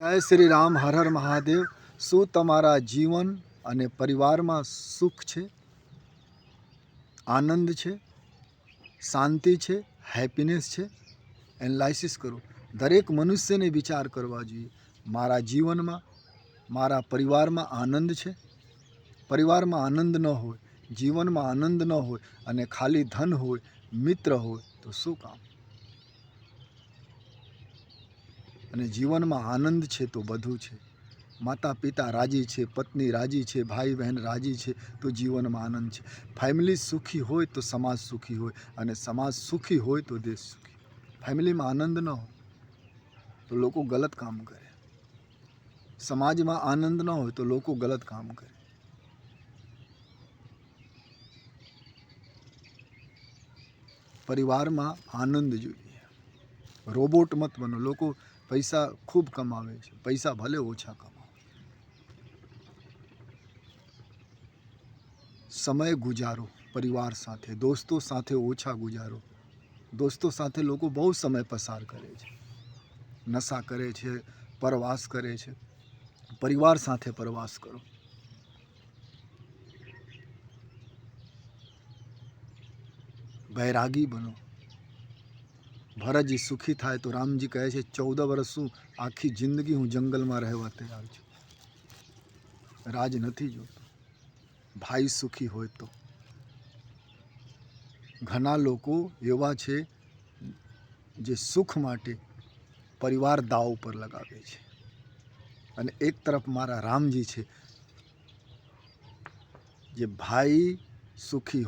जय श्री राम। हर हर महादेव। શું તમારા જીવન અને પરિવારમાં સુખ છે, આનંદ છે, શાંતિ છે, હેપીનેસ છે? એનાલિસિસ કરો. દરેક મનુષ્યને વિચાર કરવા જોઈએ, મારા જીવનમાં, મારા પરિવારમાં આનંદ છે? પરિવારમાં આનંદ ન હોય, જીવનમાં આનંદ ન હોય અને ખાલી ધન હોય, મિત્ર હોય તો શું કામ? અને જીવનમાં આનંદ છે તો બધું છે. માતા પિતા રાજી છે, પત્ની રાજી છે, ભાઈ બહેન રાજી છે તો જીવનમાં આનંદ છે. ફેમિલી સુખી હોય તો સમાજ સુખી હોય અને સમાજ સુખી હોય તો દેશ સુખી. ફેમિલીમાં આનંદ ન હોય તો લોકો ગલત કામ કરે. સમાજમાં આનંદ ન હોય તો લોકો ગલત કામ કરે. પરિવારમાં આનંદ જોઈએ. રોબોટ મત બનો. લોકો પૈસા ખૂબ કમાવે છે, પૈસા ભલે ઓછા કમાવે. સમય ગુજારો પરિવાર સાથે, દોસ્તો સાથે ઓછા ગુજારો. દોસ્તો સાથે લોકો બહુ સમય પસાર કરે છે, નશા કરે છે, પ્રવાસ કરે છે. પરિવાર સાથે પ્રવાસ કરો. વૈરાગી બનો. ભરતજી સુખી થાય તો રામજી કહે છે 14 વર્ષ શું, આખી જિંદગી હું જંગલમાં રહેવા તૈયાર છું. રાજ નથી જોતો. ભાઈ સુખી હોય તો. ઘણા લોકો એવા છે જે સુખ માટે પરિવાર દાવ પર લગાવે છે. અને એક તરફ મારા રામજી છે, જે ભાઈ સુખી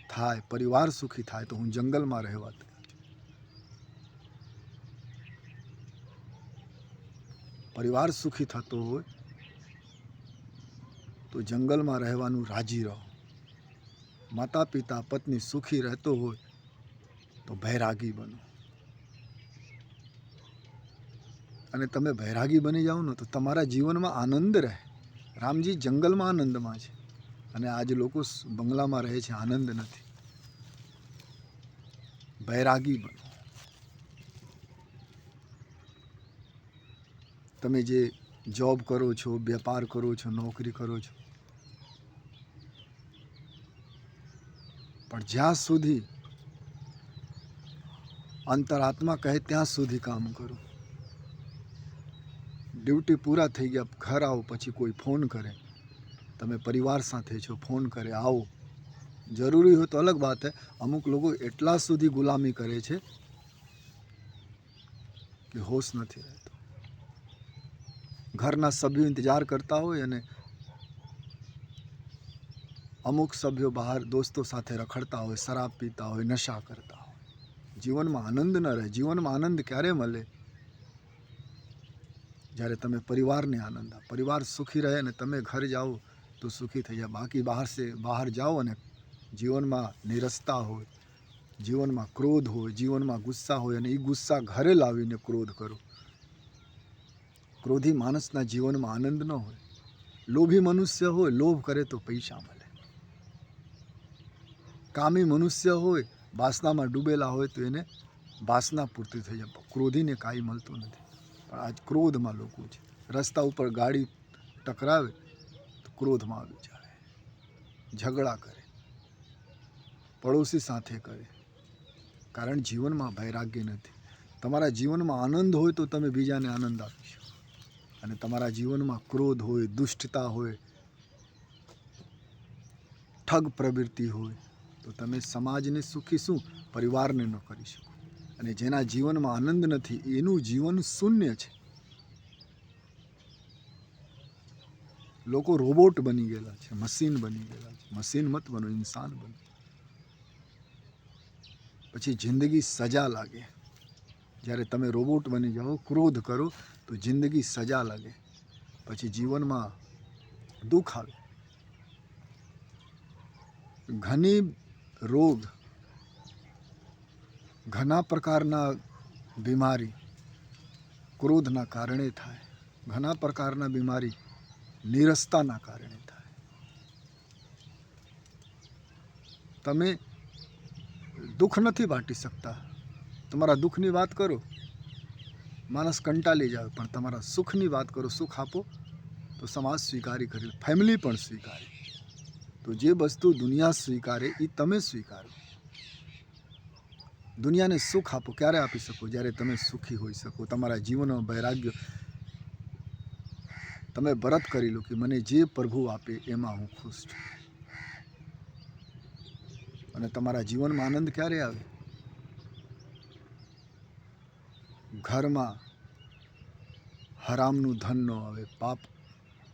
થાય, પરિવાર સુખી થાય તો હું જંગલમાં રહેવા તૈયાર છું. પરિવાર સુખી થતો હોય તો જંગલમાં રહેવાનું રાજી રહો. માતા પિતા પત્ની સુખી રહેતો હોય તો વૈરાગી બનો. અને તમે વૈરાગી બની જાઓ ને તો તમારા જીવનમાં આનંદ રહે. રામજી જંગલમાં આનંદમાં છે અને આજે લોકો બંગલામાં રહે છે, આનંદ નથી. વૈરાગી બનો. તમે જે જોબ કરો છો, વેપાર કરો છો, નોકરી કરો છો, પણ જ્યાં સુધી અંતરાત્મા કહે ત્યાં સુધી કામ કરો. ડ્યુટી પૂરા થઈ ગયા, ઘર આવો પછી કોઈ ફોન કરે, તમે પરિવાર સાથે છો, ફોન કરે આવો, જરૂરી હોય તો અલગ વાત है. અમુક લોકો એટલા સુધી ગુલામી કરે છે કે હોશ નથી રહેતો. ઘરના સભ્યો ઇંતજાર કરતા હોય અને અમુક સભ્યો બહાર દોસ્તો સાથે રખડતા હોય, શરાબ પીતા હોય, નશા કરતા હોય. જીવનમાં આનંદ ન રહે. જીવનમાં આનંદ ક્યારે મળે? જ્યારે તમે પરિવારને આનંદ આપો. પરિવાર સુખી રહે અને તમે ઘર જાઓ તો સુખી થઈ જાય. બાકી બહાર જાઓ અને જીવનમાં નિરસતા હોય, જીવનમાં ક્રોધ હોય, જીવનમાં ગુસ્સા હોય અને એ ગુસ્સા ઘરે લાવીને ક્રોધ કરો. ક્રોધી માણસના જીવનમાં આનંદ ન હોય. લોભી મનુષ્ય હોય, લોભ કરે તો પૈસા મળે. કામી મનુષ્ય હોય, વાસનામાં ડૂબેલા હોય તો એને વાસના પૂર્તિ થઈ જાય. ક્રોધીને કાંઈ મળતું નથી. પણ આજ ક્રોધમાં લોકો છે. રસ્તા ઉપર ગાડી ટકરાવે તો ક્રોધમાં આવી જાય, ઝઘડા કરે, પડોશી સાથે કરે. કારણ જીવનમાં વૈરાગ્ય નથી. તમારા જીવનમાં આનંદ હોય તો તમે બીજાને આનંદ આપી શકો. અને તમારા જીવનમાં ક્રોધ હોય, દુષ્ટતા હોય, ઠગ પ્રવૃત્તિ હોય તો તમે સમાજને સુખી શું, પરિવારને ન કરી શકો. અને જેના જીવનમાં આનંદ નથી એનું જીવન શૂન્ય છે. લોકો રોબોટ બની ગયેલા છે, મશીન બની ગયેલા છે. મશીન મત બનો, ઇન્સાન બનો. પછી જિંદગી સજા લાગે. જ્યારે તમે રોબોટ બની જાઓ, ક્રોધ કરો તો જિંદગી સજા લાગે. પછી જીવનમાં દુઃખ આવે. ઘણી રોગ, ઘણા પ્રકારના બીમારી ક્રોધના કારણે થાય. ઘણા પ્રકારના બીમારી નીરસતાના કારણે થાય. તમે દુઃખ નથી વાટી શકતા. તમારા દુઃખની વાત કરો માણસ કંટાળી જાય, પણ તમારા સુખની વાત કરો, સુખ આપો તો સમાજ સ્વીકારી કરે, ફેમિલી પણ સ્વીકારે. તો જે વસ્તુ દુનિયા સ્વીકારે એ તમે સ્વીકારો. દુનિયાને સુખ આપો. ક્યારે આપી શકો? જ્યારે તમે સુખી હોઈ શકો, તમારા જીવનમાં વૈરાગ્ય. તમે વ્રત કરી લો કે મને જે પ્રભુ આપે એમાં હું ખુશ છું. અને તમારા જીવનમાં આનંદ ક્યારે આવે? ઘરમાં હરામનું ધન ન આવે. પાપ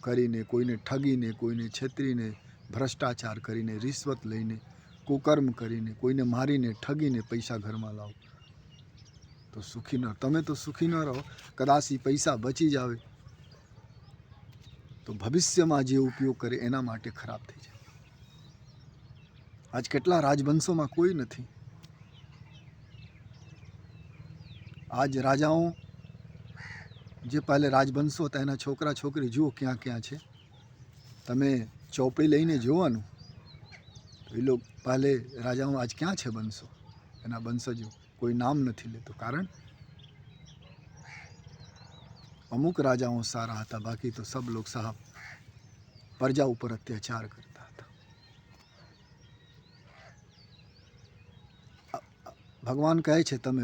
કરીને, કોઈને ઠગીને, કોઈને છેતરીને, ભ્રષ્ટાચાર કરીને, રિશ્વત લઈને, કુકર્મ કરીને, કોઈને મારીને, ઠગીને પૈસા ઘરમાં લાવો તો સુખી ન. તમે તો સુખી ન રહો. કદાચ એ પૈસા બચી જાવે તો ભવિષ્યમાં જે ઉપયોગ કરે એના માટે ખરાબ થઈ જાય. આજ કેટલા રાજવંશોમાં કોઈ નથી. આજ રાજાઓ જે પહેલે રાજવંશો હતા એના છોકરા છોકરી જુઓ ક્યાં ક્યાં છે. તમે ચોપડી લઈને જોવાનું તો એ લોકો પહેલે રાજાઓ આજ ક્યાં છે વંશો, એના વંશજો કોઈ નામ નથી લેતો. કારણ અમુક રાજાઓ સારા હતા, બાકી તો સબ લોગ સાહબ પ્રજા ઉપર અત્યાચાર કરતા હતા. ભગવાન કહે છે તમે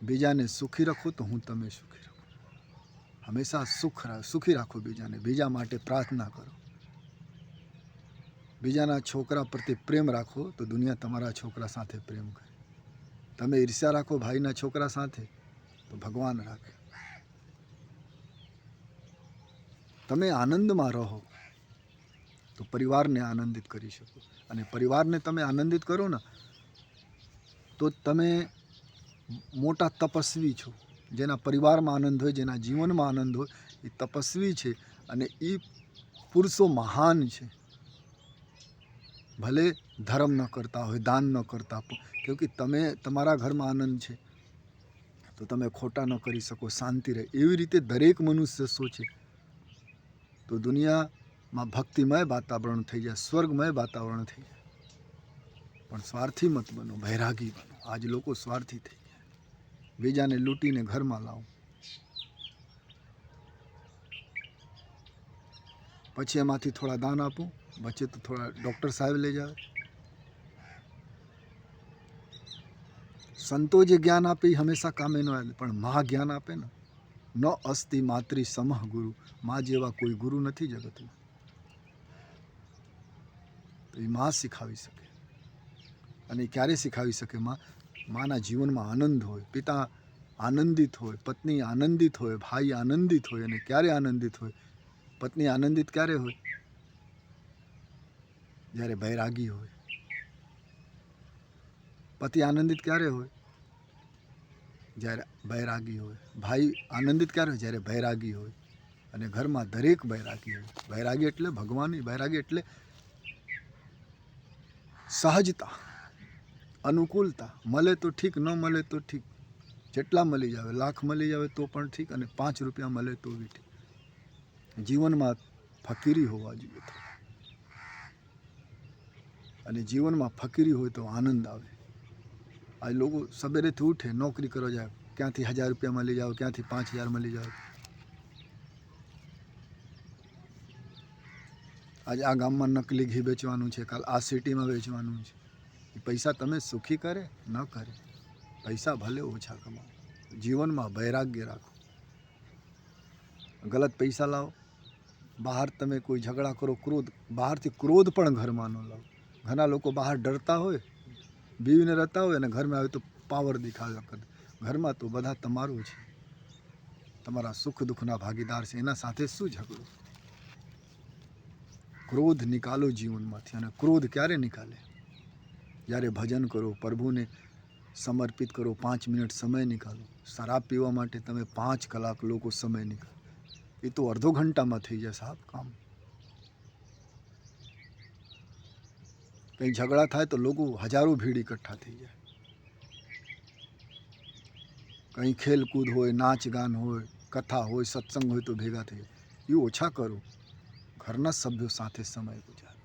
બીજાને સુખી રાખો તો હું તમે સુખી રાખું. હંમેશા સુખી રાખો બીજાને. બીજા માટે પ્રાર્થના કરો. બીજાના છોકરા પ્રત્યે પ્રેમ રાખો તો દુનિયા તમારા છોકરા સાથે પ્રેમ કરે. તમે ઈર્ષ્યા રાખો ભાઈના છોકરા સાથે તો ભગવાન રાખે. તમે આનંદમાં રહો તો પરિવારને આનંદિત કરી શકો. અને પરિવારને તમે આનંદિત કરો ને તો તમે મોટા તપસ્વી છો. જેના પરિવારમાં આનંદ હોય, જેના જીવનમાં આનંદ હોય એ તપસ્વી છે. અને એ પુરુષો મહાન છે. ભલે ધર્મ ન કરતા હોય, દાન ન કરતા, કેમકે તમે તમારા ઘરમાં આનંદ છે તો તમે ખોટા ન કરી શકો, શાંતિ રહે. એવી રીતે દરેક મનુષ્ય સોચે તો દુનિયામાં ભક્તિમય વાતાવરણ થઈ જાય, સ્વર્ગમય વાતાવરણ થઈ જાય. પણ સ્વાર્થી મત બનો, વૈરાગી બનો. આજ લોકો સ્વાર્થી થઈ ગયા. બીજાને લૂંટીને ઘરમાં લાવો, પછી એમાંથી થોડા દાન આપો, બચે તો થોડા ડૉક્ટર સાહેબ લઈ જાવે. સંતો જે જ્ઞાન આપે એ હંમેશા કામે ન આવે, પણ મા જ્ઞાન આપે ને. ન અસ્તિ માતૃ સમઃ ગુરુ. મા જેવા કોઈ ગુરુ નથી જગતમાં. તો એ મા શીખાવી શકે. અને ક્યારે શીખાવી શકે? માના જીવનમાં આનંદ હોય, પિતા આનંદિત હોય, પત્ની આનંદિત હોય, ભાઈ આનંદિત હોય. અને ક્યારે આનંદિત હોય? પત્ની આનંદિત ક્યારે હોય? જ્યારે વૈરાગી હોય. પતિ આનંદિત ક્યારે હોય? જ્યારે વૈરાગી હોય. ભાઈ આનંદિત ક્યારે હોય? જ્યારે વૈરાગી હોય. અને ઘરમાં દરેક વૈરાગી હોય. વૈરાગી એટલે ભગવાન. વૈરાગી એટલે સહજતા, અનુકૂળતા. મળે તો ઠીક, ન મળે તો ઠીક. જેટલા મળી જાવે, લાખ મળી જાવે તો પણ ઠીક, અને 5 રૂપિયા મળે તો બી ઠીક. જીવનમાં ફકીરી હોવા જોઈએ. અને જીવનમાં ફકીરી હોય તો આનંદ આવે. આ લોકો સવેરેથી ઉઠે, નોકરી કરવા જાય, ક્યાંથી 1000 રૂપિયા મળી જાવ, ક્યાંથી 5000 મળી જાવ. આજે આ ગામમાં નકલી ઘી વેચવાનું છે, કાલ આ સિટીમાં વેચવાનું છે. એ પૈસા તમે સુખી કરે ન કરે. પૈસા ભલે ઓછા કમાવો, જીવનમાં વૈરાગ્ય રાખો. ગલત પૈસા લાવો, બહાર તમે કોઈ ઝઘડા કરો, ક્રોધ, બહારથી ક્રોધ પણ ઘરમાં ન લાવો. ઘણા લોકો બહાર ડરતા હોય, બીવીને રહેતા હોય, અને ઘરમાં આવે તો પાવર દેખાડ્યા કરે. ઘરમાં તો બધા તમારું છે, તમારા સુખ દુઃખના ભાગીદાર છે. એના સાથે શું ઝઘડો? ક્રોધ નિકાલો જીવનમાંથી. અને ક્રોધ ક્યારે નિકાલે? જ્યારે ભજન કરો, પ્રભુને સમર્પિત કરો, 5 મિનિટ સમય નિકાલો. શરાબ પીવા માટે તમે 5 કલાક લોકો સમય નિકાલો. એ તો અડધો ઘંટામાં થઈ જાય સાહેબ કામ. કંઈ ઝઘડા થાય તો લોકો હજારો ભીડ એકઠા થઈ જાય. કંઈ ખેલકૂદ હોય, નાચ ગાન હોય, કથા હોય, સત્સંગ હોય તો ભેગા થઈ જાય. એ ઓછા કરો. ઘરના સભ્યો સાથે સમય ગુજારો.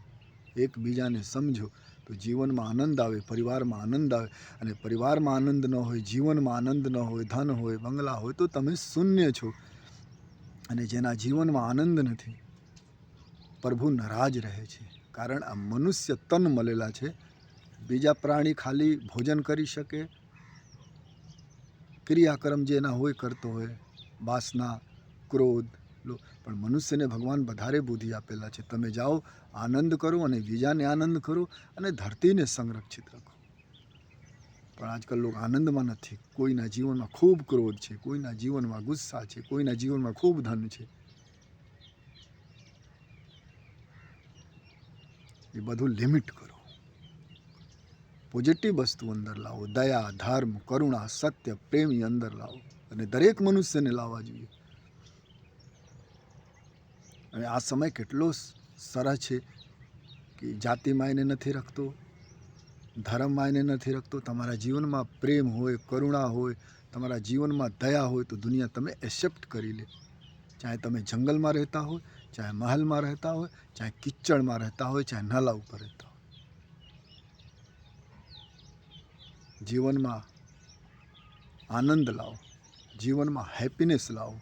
એકબીજાને સમજો. તો જીવનમાં આનંદ આવે, પરિવારમાં આનંદ આવે. અને પરિવારમાં આનંદ ન હોય, જીવનમાં આનંદ ન હોય, ધન હોય, બંગલા હોય, તો તમે શૂન્ય છો. અને જેના જીવનમાં આનંદ નથી, પ્રભુ નારાજ રહે છે. કારણ આ મનુષ્ય તન મળેલા છે. બીજા પ્રાણી ખાલી ભોજન કરી શકે, ક્રિયાકર્મ જેના હોય કરતો હોય, વાસના, ક્રોધ, લોભ. પણ મનુષ્યને ભગવાન વધારે બુદ્ધિ આપેલા છે. તમે જાઓ, આનંદ કરો અને બીજાને આનંદ કરો અને ધરતીને સંરક્ષિત રાખો. પણ આજકાલ લોકો આનંદમાં નથી. કોઈના જીવનમાં ખૂબ ક્રોધ છે, કોઈના જીવનમાં ગુસ્સા છે, કોઈના જીવનમાં ખૂબ ધન છે. એ બધું લિમિટ કરો. પોઝિટિવ વસ્તુ અંદર લાવો. દયા, ધર્મ, કરુણા, સત્ય, પ્રેમ અંદર લાવો. અને દરેક મનુષ્યને લાવવા જોઈએ. અને આ સમય કેટલો સરસ છે કે જાતિ માયને નથી રાખતો, ધર્મ માયને નથી રાખતો. તમારા જીવનમાં પ્રેમ હોય, કરુણા હોય, તમારા જીવનમાં દયા હોય તો દુનિયા તમે એક્સેપ્ટ કરી લે. ચાહે તમે જંગલમાં રહેતા હોય, ચાહે મહેલમાં રહેતા હોય, ચાહે કિચડમાં રહેતા હોય, ચાહે નાલા ઉપર રહેતા હોય. જીવનમાં આનંદ લાવો, જીવનમાં હેપીનેસ લાવો.